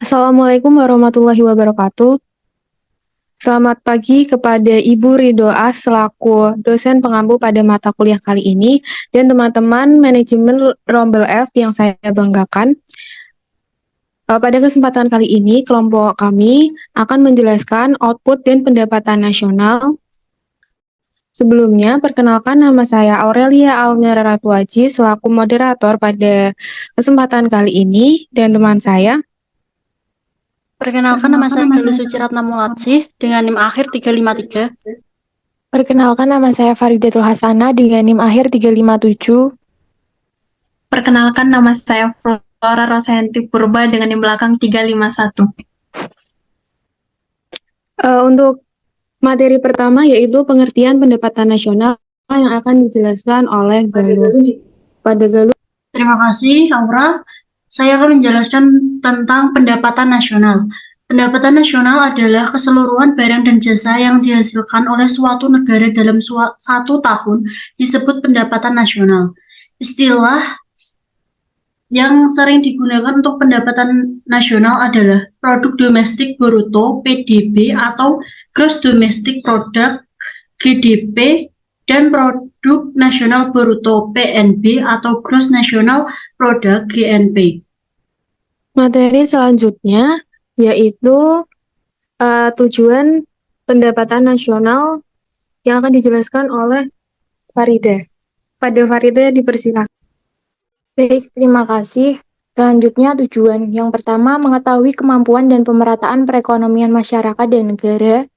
Assalamualaikum warahmatullahi wabarakatuh. Selamat pagi kepada Ibu Ridhoah selaku dosen pengampu pada mata kuliah kali ini dan teman-teman manajemen Rombel F yang saya banggakan. Pada kesempatan kali ini, kelompok kami akan menjelaskan output dan pendapatan nasional. Sebelumnya, perkenalkan nama saya Aurelia Almira Ratwaji selaku moderator pada kesempatan kali ini dan teman saya. Perkenalkan, nama saya Galuh Suciratna Mulatsih dengan NIM akhir 353. Perkenalkan nama saya Faridatul Hasanah dengan NIM akhir 357. Perkenalkan, nama saya Flora Rosayanti Purba dengan NIM belakang 351. Untuk materi pertama yaitu pengertian pendapatan nasional yang akan dijelaskan oleh Galuh. Terima kasih, Aura. Saya akan menjelaskan tentang pendapatan nasional. Pendapatan nasional adalah keseluruhan barang dan jasa yang dihasilkan oleh suatu negara dalam satu tahun disebut pendapatan nasional. Istilah yang sering digunakan untuk pendapatan nasional adalah produk domestik bruto (PDB) atau gross domestic product (GDP) dan produk nasional bruto (PNB) atau gross national product (GNP). Materi selanjutnya yaitu tujuan pendapatan nasional yang akan dijelaskan oleh Farida. Pada Farida dipersilakan. Baik, terima kasih. Selanjutnya tujuan. Yang pertama, mengetahui kemampuan dan pemerataan perekonomian masyarakat dan negara.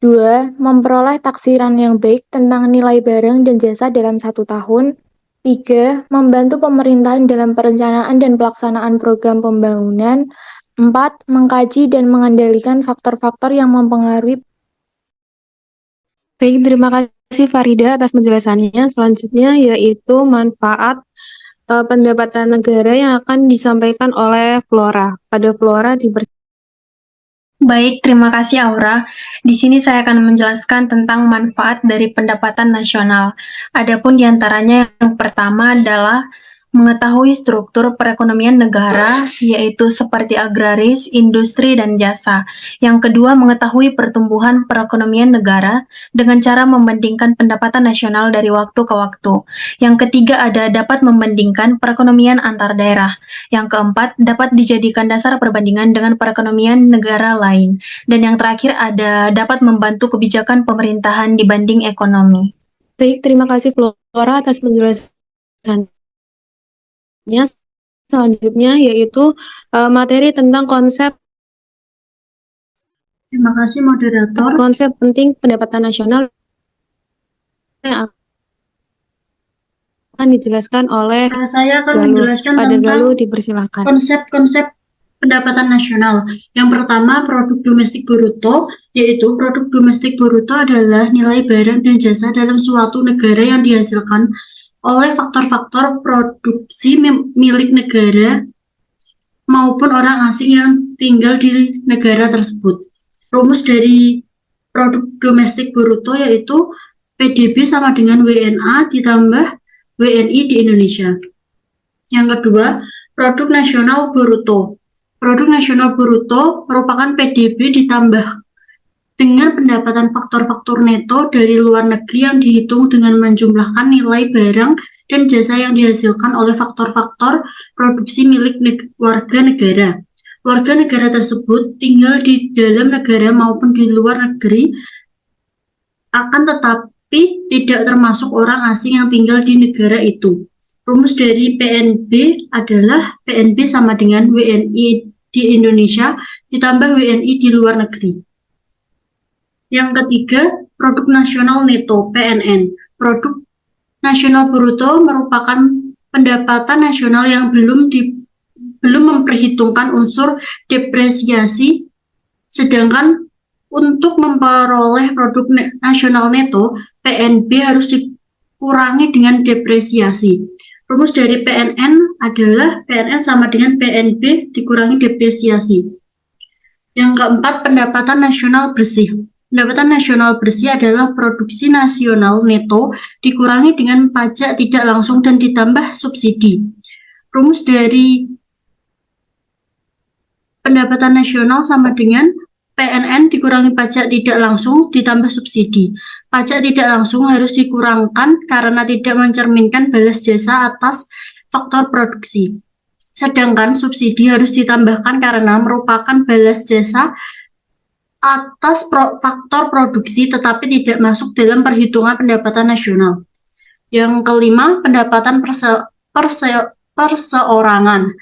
2. Memperoleh taksiran yang baik tentang nilai barang dan jasa dalam satu tahun. 3. Membantu pemerintahan dalam perencanaan dan pelaksanaan program pembangunan. 4. Mengkaji dan mengendalikan faktor-faktor yang mempengaruhi. Baik, terima kasih Farida atas penjelasannya. Selanjutnya yaitu manfaat pendapatan negara yang akan disampaikan oleh Flora. Pada Flora Baik, terima kasih Aura. Di sini saya akan menjelaskan tentang manfaat dari pendapatan nasional. Adapun diantaranya yang pertama adalah mengetahui struktur perekonomian negara, yaitu seperti agraris, industri, dan jasa. Yang kedua, mengetahui pertumbuhan perekonomian negara dengan cara membandingkan pendapatan nasional dari waktu ke waktu. Yang ketiga ada dapat membandingkan perekonomian antar daerah. Yang keempat, dapat dijadikan dasar perbandingan dengan perekonomian negara lain. Dan yang terakhir ada dapat membantu kebijakan pemerintahan dibanding ekonomi. Baik, terima kasih Flora atas penjelasan. Selanjutnya yaitu materi tentang konsep. Terima kasih moderator. Konsep penting pendapatan nasional yang akan dijelaskan oleh saya akan menjelaskan pada tentang Galuh dipersilakan. Konsep-konsep pendapatan nasional. Yang pertama, produk domestik bruto, yaitu produk domestik bruto adalah nilai barang dan jasa dalam suatu negara yang dihasilkan oleh faktor-faktor produksi milik negara maupun orang asing yang tinggal di negara tersebut. Rumus dari produk domestik bruto yaitu PDB sama dengan WNA ditambah WNI di Indonesia. Yang kedua, produk nasional bruto. Produk nasional bruto merupakan PDB ditambah dengan pendapatan faktor-faktor neto dari luar negeri yang dihitung dengan menjumlahkan nilai barang dan jasa yang dihasilkan oleh faktor-faktor produksi milik warga negara. Warga negara tersebut tinggal di dalam negara maupun di luar negeri, akan tetapi tidak termasuk orang asing yang tinggal di negara itu. Rumus dari PNB adalah PNB sama dengan WNI di Indonesia ditambah WNI di luar negeri. Yang ketiga, produk nasional neto (PNN). Produk nasional bruto merupakan pendapatan nasional yang belum memperhitungkan unsur depresiasi, sedangkan untuk memperoleh produk nasional neto (PNB) harus dikurangi dengan depresiasi. Rumus dari PNN adalah PNN sama dengan PNB dikurangi depresiasi. Yang keempat, pendapatan nasional bersih. Pendapatan nasional bersih adalah produksi nasional neto dikurangi dengan pajak tidak langsung dan ditambah subsidi. Rumus dari pendapatan nasional sama dengan PNN dikurangi pajak tidak langsung ditambah subsidi. Pajak tidak langsung harus dikurangkan karena tidak mencerminkan balas jasa atas faktor produksi. Sedangkan subsidi harus ditambahkan karena merupakan balas jasa atas faktor produksi tetapi tidak masuk dalam perhitungan pendapatan nasional. Yang kelima, pendapatan perseorangan.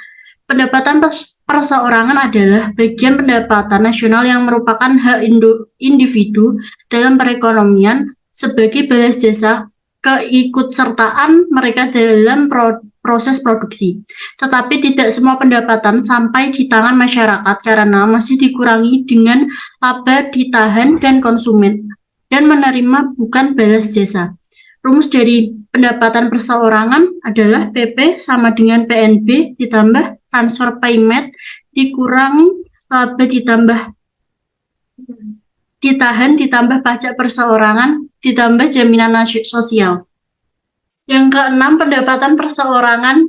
Pendapatan perseorangan adalah bagian pendapatan nasional yang merupakan hak individu dalam perekonomian sebagai balas jasa keikutsertaan mereka dalam proses produksi. Tetapi tidak semua pendapatan sampai di tangan masyarakat karena masih dikurangi dengan laba ditahan dan konsumen dan menerima bukan balas jasa. Rumus dari pendapatan perseorangan adalah PP sama dengan PNB ditambah transfer payment dikurangi laba ditambah ditahan ditambah pajak perseorangan ditambah jaminan sosial. Yang keenam, pendapatan perseorangan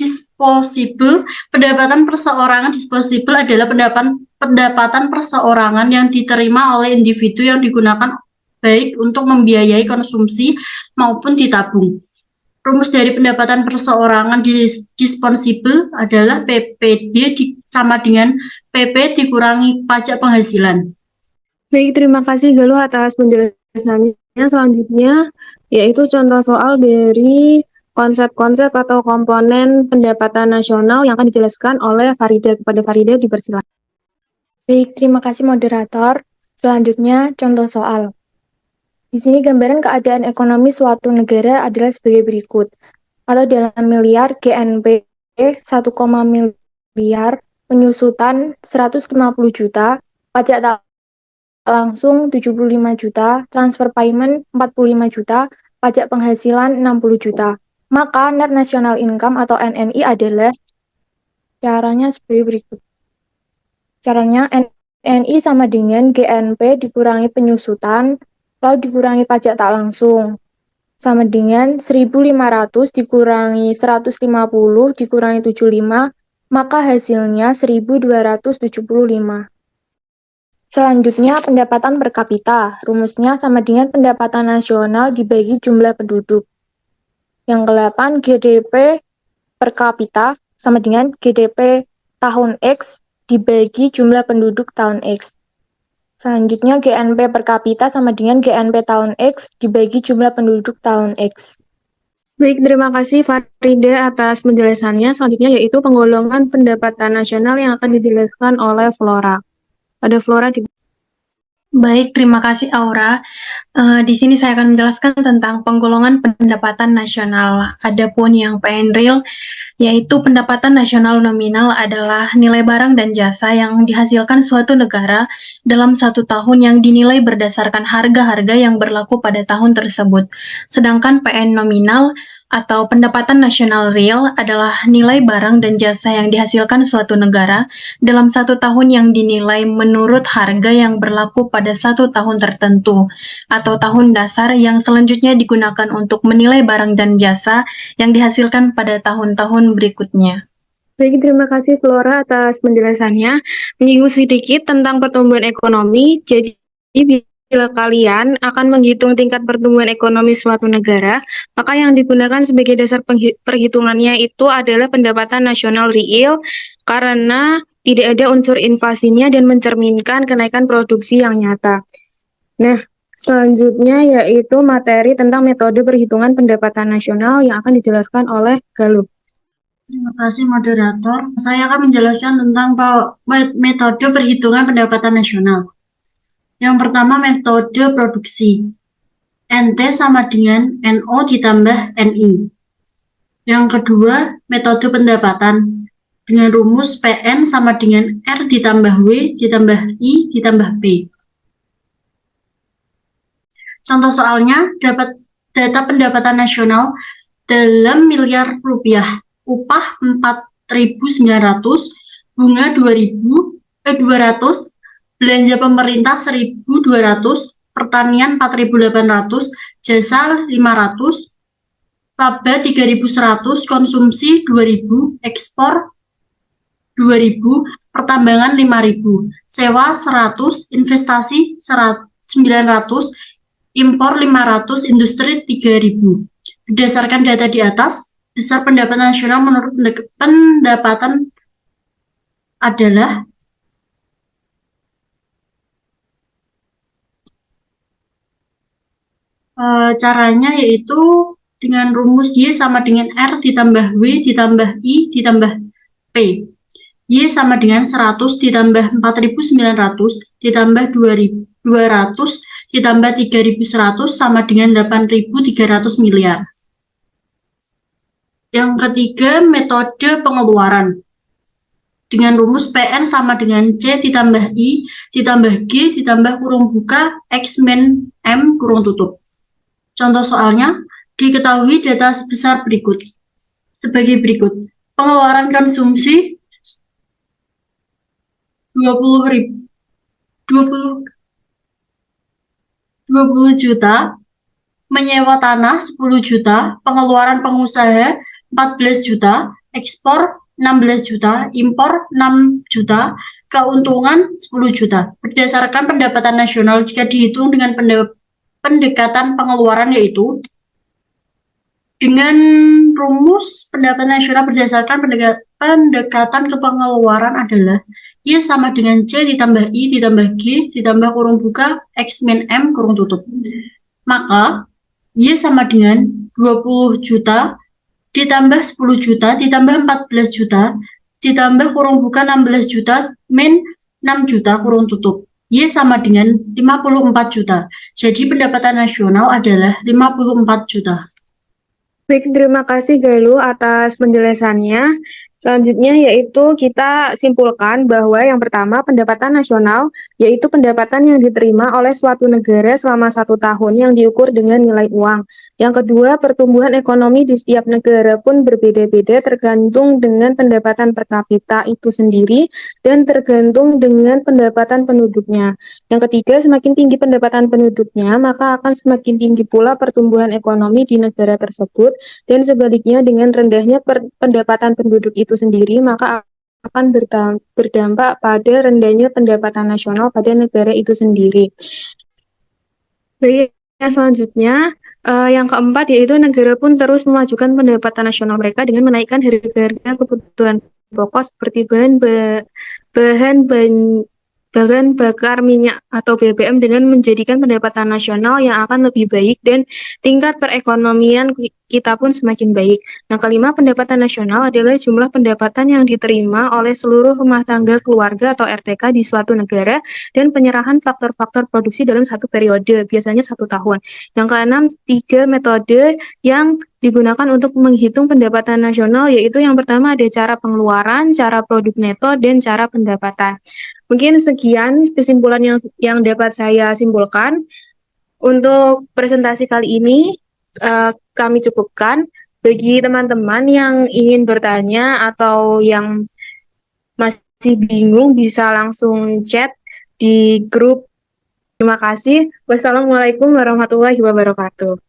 disposable. Pendapatan perseorangan disposable adalah pendapatan perseorangan yang diterima oleh individu yang digunakan baik untuk membiayai konsumsi maupun ditabung. Rumus dari pendapatan perseorangan disposable adalah PPD sama dengan PP dikurangi pajak penghasilan. Baik, terima kasih Galuh atas penjelasannya. Selanjutnya, yaitu contoh soal dari konsep-konsep atau komponen pendapatan nasional yang akan dijelaskan oleh Farida. Kepada Farida, dipersilakan. Baik, terima kasih moderator. Selanjutnya, contoh soal. Di sini gambaran keadaan ekonomi suatu negara adalah sebagai berikut. Atau dalam miliar GNP 1, miliar, penyusutan 150 juta, pajak tak langsung 75 juta, transfer payment 45 juta, pajak penghasilan 60 juta. Maka net national income atau NNI adalah caranya sebagai berikut. Caranya NNI sama dengan GNP dikurangi penyusutan, lalu dikurangi pajak tak langsung. Sama dengan 1.500 dikurangi 150 dikurangi 75, maka hasilnya 1.275. Selanjutnya, pendapatan per kapita. Rumusnya sama dengan pendapatan nasional dibagi jumlah penduduk. Yang ke-8, GDP per kapita sama dengan GDP tahun X dibagi jumlah penduduk tahun X. Selanjutnya, GNP per kapita sama dengan GNP tahun X dibagi jumlah penduduk tahun X. Baik, terima kasih Farida atas penjelasannya. Selanjutnya yaitu penggolongan pendapatan nasional yang akan dijelaskan oleh Flora. Pada Flora di... Baik, terima kasih Aura. Di sini saya akan menjelaskan tentang penggolongan pendapatan nasional. Adapun yang PN Real, yaitu pendapatan nasional nominal adalah nilai barang dan jasa yang dihasilkan suatu negara dalam satu tahun yang dinilai berdasarkan harga-harga yang berlaku pada tahun tersebut. Sedangkan PN nominal atau pendapatan nasional real adalah nilai barang dan jasa yang dihasilkan suatu negara dalam satu tahun yang dinilai menurut harga yang berlaku pada satu tahun tertentu atau tahun dasar yang selanjutnya digunakan untuk menilai barang dan jasa yang dihasilkan pada tahun-tahun berikutnya. Baik, terima kasih Flora atas penjelasannya. Menyinggung sedikit tentang pertumbuhan ekonomi. Jadi, bila kalian akan menghitung tingkat pertumbuhan ekonomi suatu negara, maka yang digunakan sebagai dasar perhitungannya itu adalah pendapatan nasional real karena tidak ada unsur inflasinya dan mencerminkan kenaikan produksi yang nyata. Nah, selanjutnya yaitu materi tentang metode perhitungan pendapatan nasional yang akan dijelaskan oleh Galuh. Terima kasih moderator. Saya akan menjelaskan tentang metode perhitungan pendapatan nasional. Yang pertama, metode produksi. NT sama dengan NO ditambah NI. Yang kedua, metode pendapatan. Dengan rumus PN sama dengan R ditambah W ditambah I ditambah P. Contoh soalnya, dapat data pendapatan nasional dalam miliar rupiah. Upah 4.900, bunga 200, belanja pemerintah 1.200, pertanian 4.800, jasa 500, laba 3.100, konsumsi 2.000, ekspor 2.000, pertambangan 5.000, sewa 100, investasi 900, impor 500, industri 3.000. Berdasarkan data di atas, besar pendapatan nasional menurut pendapatan adalah caranya yaitu dengan rumus Y sama dengan R ditambah W ditambah I ditambah P. Y sama dengan 100 ditambah 4.900 ditambah 2.200 ditambah 3.100 sama dengan 8.300 miliar. Yang ketiga, metode pengeluaran. Dengan rumus PN sama dengan C ditambah I ditambah G ditambah kurung buka X min M kurung tutup. Contoh soalnya, diketahui data sebesar berikut. Sebagai berikut, pengeluaran konsumsi 20 juta, menyewa tanah 10 juta, pengeluaran pengusaha 14 juta, ekspor 16 juta, impor 6 juta, keuntungan 10 juta. Berdasarkan pendapatan nasional jika dihitung dengan pendekatan pengeluaran yaitu dengan rumus pendapatan nasional berdasarkan pendekatan ke pengeluaran adalah Y sama dengan C ditambah I ditambah G ditambah kurung buka X min M kurung tutup. Maka Y sama dengan 20 juta ditambah 10 juta ditambah 14 juta ditambah kurung buka 16 juta min 6 juta kurung tutup. Y sama dengan 54 juta. Jadi pendapatan nasional adalah 54 juta. Baik, terima kasih Galuh atas penjelasannya. Selanjutnya yaitu kita simpulkan bahwa yang pertama pendapatan nasional yaitu pendapatan yang diterima oleh suatu negara selama 1 tahun yang diukur dengan nilai uang. Yang kedua, pertumbuhan ekonomi di setiap negara pun berbeda-beda tergantung dengan pendapatan per kapita itu sendiri dan tergantung dengan pendapatan penduduknya. Yang ketiga, semakin tinggi pendapatan penduduknya, maka akan semakin tinggi pula pertumbuhan ekonomi di negara tersebut. Dan sebaliknya dengan rendahnya pendapatan penduduk itu sendiri, maka akan berdampak pada rendahnya pendapatan nasional pada negara itu sendiri. Baik, yang selanjutnya, yang keempat yaitu negara pun terus memajukan pendapatan nasional mereka dengan menaikkan harga-harga kebutuhan pokok seperti bahan bakar minyak atau BBM dengan menjadikan pendapatan nasional yang akan lebih baik dan tingkat perekonomian kita pun semakin baik. Yang kelima, pendapatan nasional adalah jumlah pendapatan yang diterima oleh seluruh rumah tangga keluarga atau RTK di suatu negara dan penyerahan faktor-faktor produksi dalam satu periode, biasanya 1 tahun. Yang keenam, 3 metode yang digunakan untuk menghitung pendapatan nasional, yaitu yang pertama ada cara pengeluaran, cara produk neto, dan cara pendapatan. Mungkin sekian kesimpulan yang dapat saya simpulkan. Untuk presentasi kali ini kami cukupkan. Bagi teman-teman yang ingin bertanya atau yang masih bingung bisa langsung chat di grup. Terima kasih. Wassalamualaikum warahmatullahi wabarakatuh.